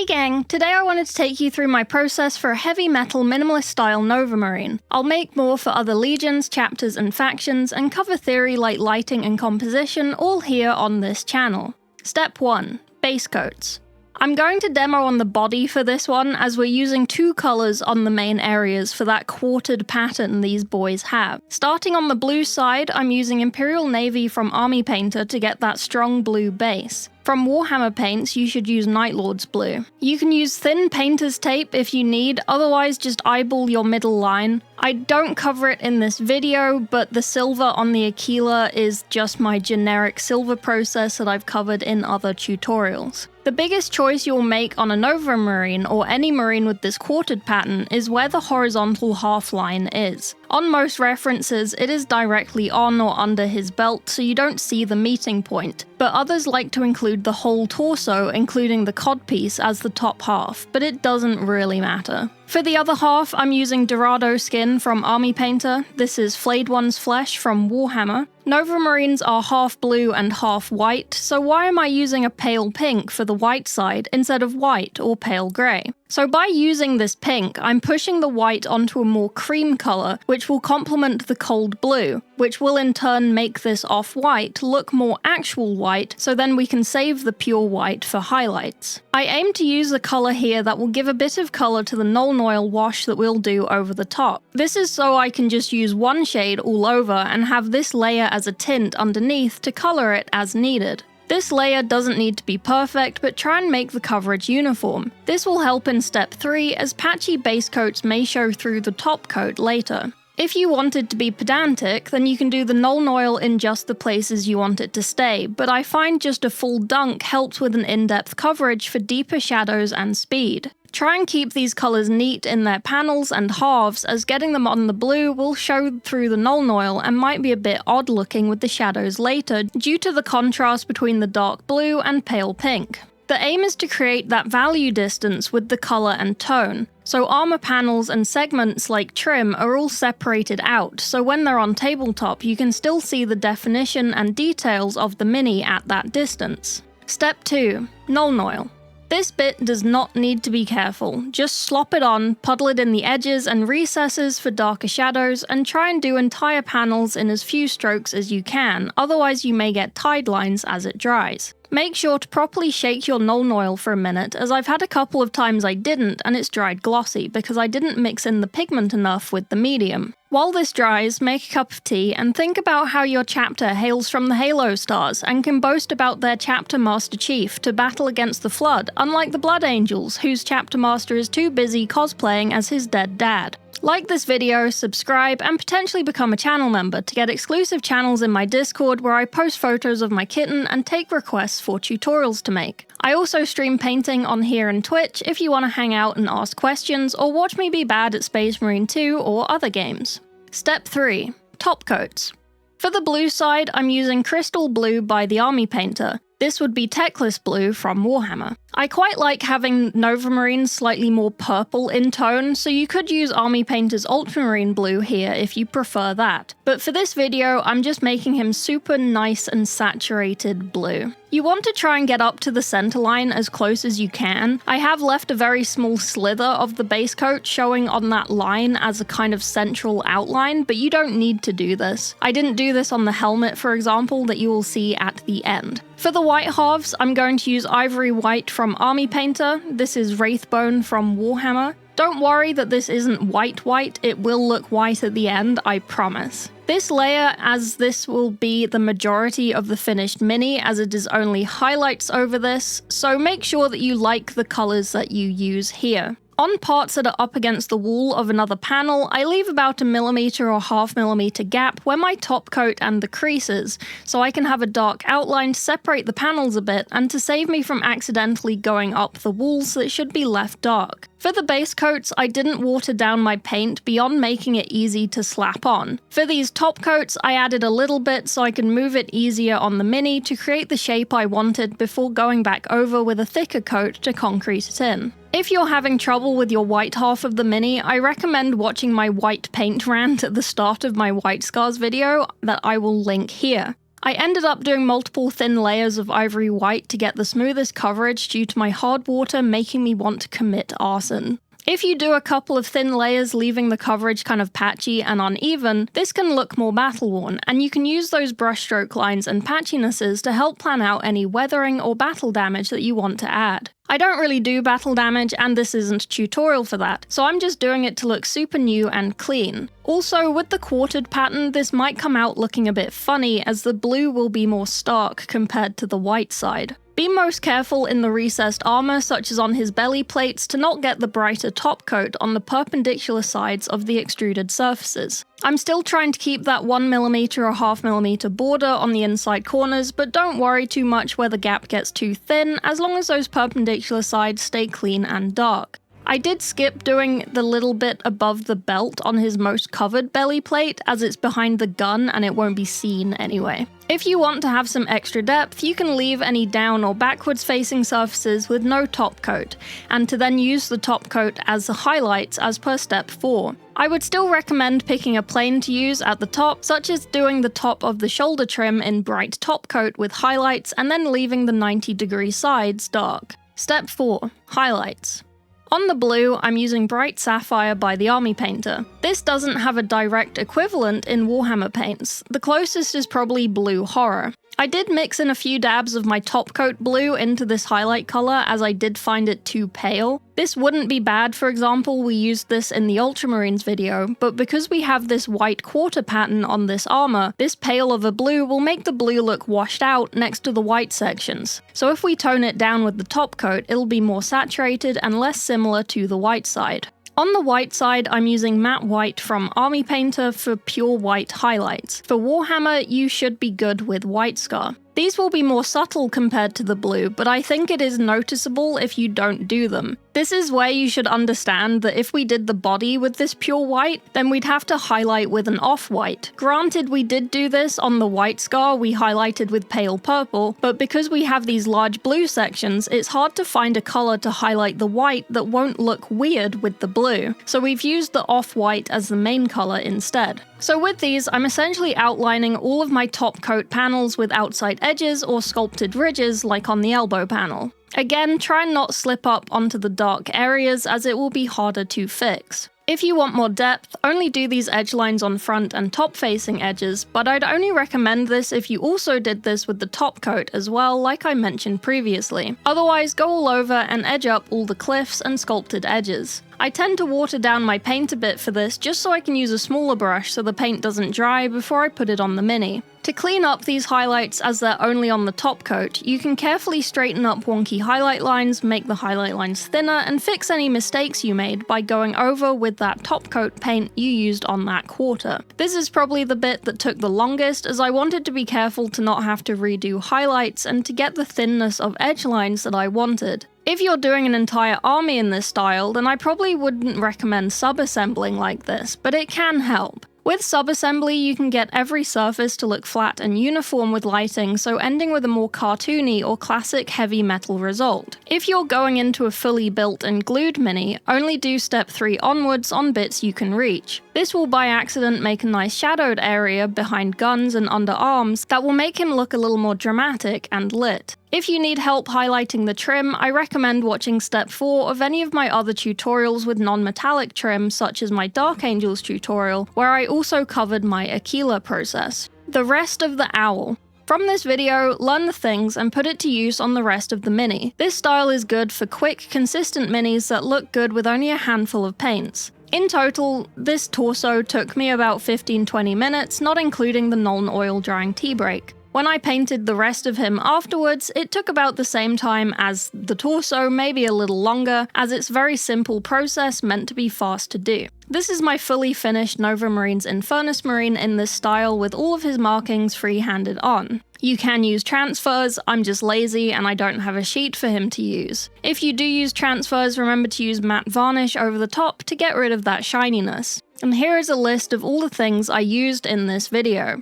Hey gang, today I wanted to take you through my process for a heavy metal minimalist style Nova Marine. I'll make more for other legions, chapters and factions, and cover theory like lighting and composition all here on this channel. Step 1. Base coats. I'm going to demo on the body for this one, as we're using two colours on the main areas for that quartered pattern these boys have. Starting on the blue side, I'm using Imperial Navy from Army Painter to get that strong blue base. From Warhammer paints, you should use Night Lord's blue. You can use thin painter's tape if you need, otherwise just eyeball your middle line. I don't cover it in this video, but the silver on the Aquila is just my generic silver process that I've covered in other tutorials. The biggest choice you'll make on a Nova Marine, or any Marine with this quartered pattern, is where the horizontal half line is. On most references, it is directly on or under his belt, so you don't see the meeting point, but others like to include the whole torso, including the codpiece, as the top half, but it doesn't really matter. For the other half, I'm using Dorado skin from Army Painter. This is Flayed One's Flesh from Warhammer. Nova Marines are half blue and half white, so why am I using a pale pink for the white side instead of white or pale grey? So by using this pink, I'm pushing the white onto a more cream colour, which will complement the cold blue, which will in turn make this off-white look more actual white, so then we can save the pure white for highlights. I aim to use a colour here that will give a bit of colour to the Null Noil wash that we'll do over the top. This is so I can just use one shade all over and have this layer as a tint underneath to colour it as needed. This layer doesn't need to be perfect, but try and make the coverage uniform. This will help in step 3, as patchy base coats may show through the top coat later. If you wanted to be pedantic, then you can do the Null Noil in just the places you want it to stay, but I find just a full dunk helps with an in-depth coverage for deeper shadows and speed. Try and keep these colours neat in their panels and halves, as getting them on the blue will show through the Null Noil and might be a bit odd looking with the shadows later due to the contrast between the dark blue and pale pink. The aim is to create that value distance with the colour and tone, so armour panels and segments like trim are all separated out, so when they're on tabletop you can still see the definition and details of the mini at that distance. Step 2. Null Noil. This bit does not need to be careful, just slop it on, puddle it in the edges and recesses for darker shadows, and try and do entire panels in as few strokes as you can, otherwise you may get tide lines as it dries. Make sure to properly shake your Null Noil for a minute, as I've had a couple of times I didn't and it's dried glossy because I didn't mix in the pigment enough with the medium. While this dries, make a cup of tea and think about how your chapter hails from the Halo Stars and can boast about their chapter master chief to battle against the Flood, unlike the Blood Angels, whose chapter master is too busy cosplaying as his dead dad. Like this video, subscribe, and potentially become a channel member to get exclusive channels in my Discord where I post photos of my kitten and take requests for tutorials to make. I also stream painting on here and Twitch if you want to hang out and ask questions or watch me be bad at Space Marine 2 or other games. Step 3. Top coats. For the blue side, I'm using Crystal Blue by the Army Painter. This would be Techless Blue from Warhammer. I quite like having Nova Marines slightly more purple in tone, so you could use Army Painter's Ultramarine Blue here if you prefer that. But for this video, I'm just making him super nice and saturated blue. You want to try and get up to the center line as close as you can. I have left a very small slither of the base coat showing on that line as a kind of central outline, but you don't need to do this. I didn't do this on the helmet, for example, that you will see at the end. For the white halves, I'm going to use Ivory White from Army Painter. This is Wraithbone from Warhammer. Don't worry that this isn't white, it will look white at the end, I promise. This layer, as this will be the majority of the finished mini, as it is only highlights over this, so make sure that you like the colours that you use here. On parts that are up against the wall of another panel, I leave about a millimeter or half millimeter gap where my top coat and the creases, so I can have a dark outline to separate the panels a bit and to save me from accidentally going up the walls that should be left dark. For the base coats, I didn't water down my paint beyond making it easy to slap on. For these top coats, I added a little bit so I can move it easier on the mini to create the shape I wanted before going back over with a thicker coat to concrete it in. If you're having trouble with your white half of the mini, I recommend watching my white paint rant at the start of my White Scars video that I will link here. I ended up doing multiple thin layers of ivory white to get the smoothest coverage due to my hard water making me want to commit arson. If you do a couple of thin layers leaving the coverage kind of patchy and uneven, this can look more battle-worn, and you can use those brushstroke lines and patchinesses to help plan out any weathering or battle damage that you want to add. I don't really do battle damage, and this isn't a tutorial for that, so I'm just doing it to look super new and clean. Also, with the quartered pattern, this might come out looking a bit funny, as the blue will be more stark compared to the white side. Be most careful in the recessed armor, such as on his belly plates, to not get the brighter top coat on the perpendicular sides of the extruded surfaces. I'm still trying to keep that 1mm or 0.5mm border on the inside corners, but don't worry too much where the gap gets too thin, as long as those perpendicular sides stay clean and dark. I did skip doing the little bit above the belt on his most covered belly plate, as it's behind the gun and it won't be seen anyway. If you want to have some extra depth, you can leave any down or backwards facing surfaces with no top coat, and to then use the top coat as the highlights as per step 4. I would still recommend picking a plane to use at the top, such as doing the top of the shoulder trim in bright top coat with highlights and then leaving the 90-degree sides dark. Step 4. Highlights. On the blue, I'm using Bright Sapphire by the Army Painter. This doesn't have a direct equivalent in Warhammer paints. The closest is probably Blue Horror. I did mix in a few dabs of my top coat blue into this highlight color, as I did find it too pale. This wouldn't be bad, for example, we used this in the Ultramarines video, but because we have this white quarter pattern on this armor, this pale of a blue will make the blue look washed out next to the white sections. So if we tone it down with the top coat, it'll be more saturated and less similar to the white side. On the white side, I'm using matte white from Army Painter for pure white highlights. For Warhammer, you should be good with White Scar. These will be more subtle compared to the blue, but I think it is noticeable if you don't do them. This is where you should understand that if we did the body with this pure white, then we'd have to highlight with an off-white. Granted, we did do this on the White Scar, we highlighted with pale purple, but because we have these large blue sections, it's hard to find a color to highlight the white that won't look weird with the blue. So we've used the off-white as the main color instead. So with these, I'm essentially outlining all of my top coat panels with outside edges or sculpted ridges like on the elbow panel. Again, try and not slip up onto the dark areas, as it will be harder to fix. If you want more depth, only do these edge lines on front and top facing edges, but I'd only recommend this if you also did this with the top coat as well, like I mentioned previously. Otherwise, go all over and edge up all the cliffs and sculpted edges. I tend to water down my paint a bit for this, just so I can use a smaller brush so the paint doesn't dry before I put it on the Mini. To clean up these highlights, as they're only on the top coat, you can carefully straighten up wonky highlight lines, make the highlight lines thinner, and fix any mistakes you made by going over with that top coat paint you used on that quarter. This is probably the bit that took the longest, as I wanted to be careful to not have to redo highlights and to get the thinness of edge lines that I wanted. If you're doing an entire army in this style, then I probably wouldn't recommend sub-assembling like this, but it can help. With subassembly, you can get every surface to look flat and uniform with lighting, so ending with a more cartoony or classic heavy metal result. If you're going into a fully built and glued Mini, only do step 3 onwards on bits you can reach. This will by accident make a nice shadowed area behind guns and under arms that will make him look a little more dramatic and lit. If you need help highlighting the trim, I recommend watching step 4 of any of my other tutorials with non-metallic trim, such as my Dark Angels tutorial, where I also covered my Aquila process. The rest of the owl. From this video, learn the things and put it to use on the rest of the Mini. This style is good for quick, consistent minis that look good with only a handful of paints. In total, this torso took me about 15-20 minutes, not including the Nuln oil drying tea break. When I painted the rest of him afterwards, it took about the same time as the torso, maybe a little longer, as it's a very simple process meant to be fast to do. This is my fully finished Nova Marine's Infernus Marine in this style with all of his markings free-handed on. You can use transfers, I'm just lazy and I don't have a sheet for him to use. If you do use transfers, remember to use matte varnish over the top to get rid of that shininess. And here is a list of all the things I used in this video.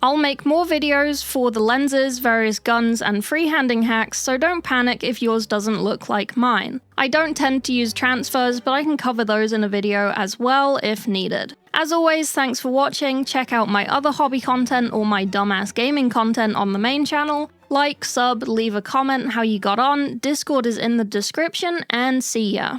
I'll make more videos for the lenses, various guns, and freehanding hacks, so don't panic if yours doesn't look like mine. I don't tend to use transfers, but I can cover those in a video as well if needed. As always, thanks for watching. Check out my other hobby content or my dumbass gaming content on the main channel. Like, sub, leave a comment how you got on, Discord is in the description, and see ya.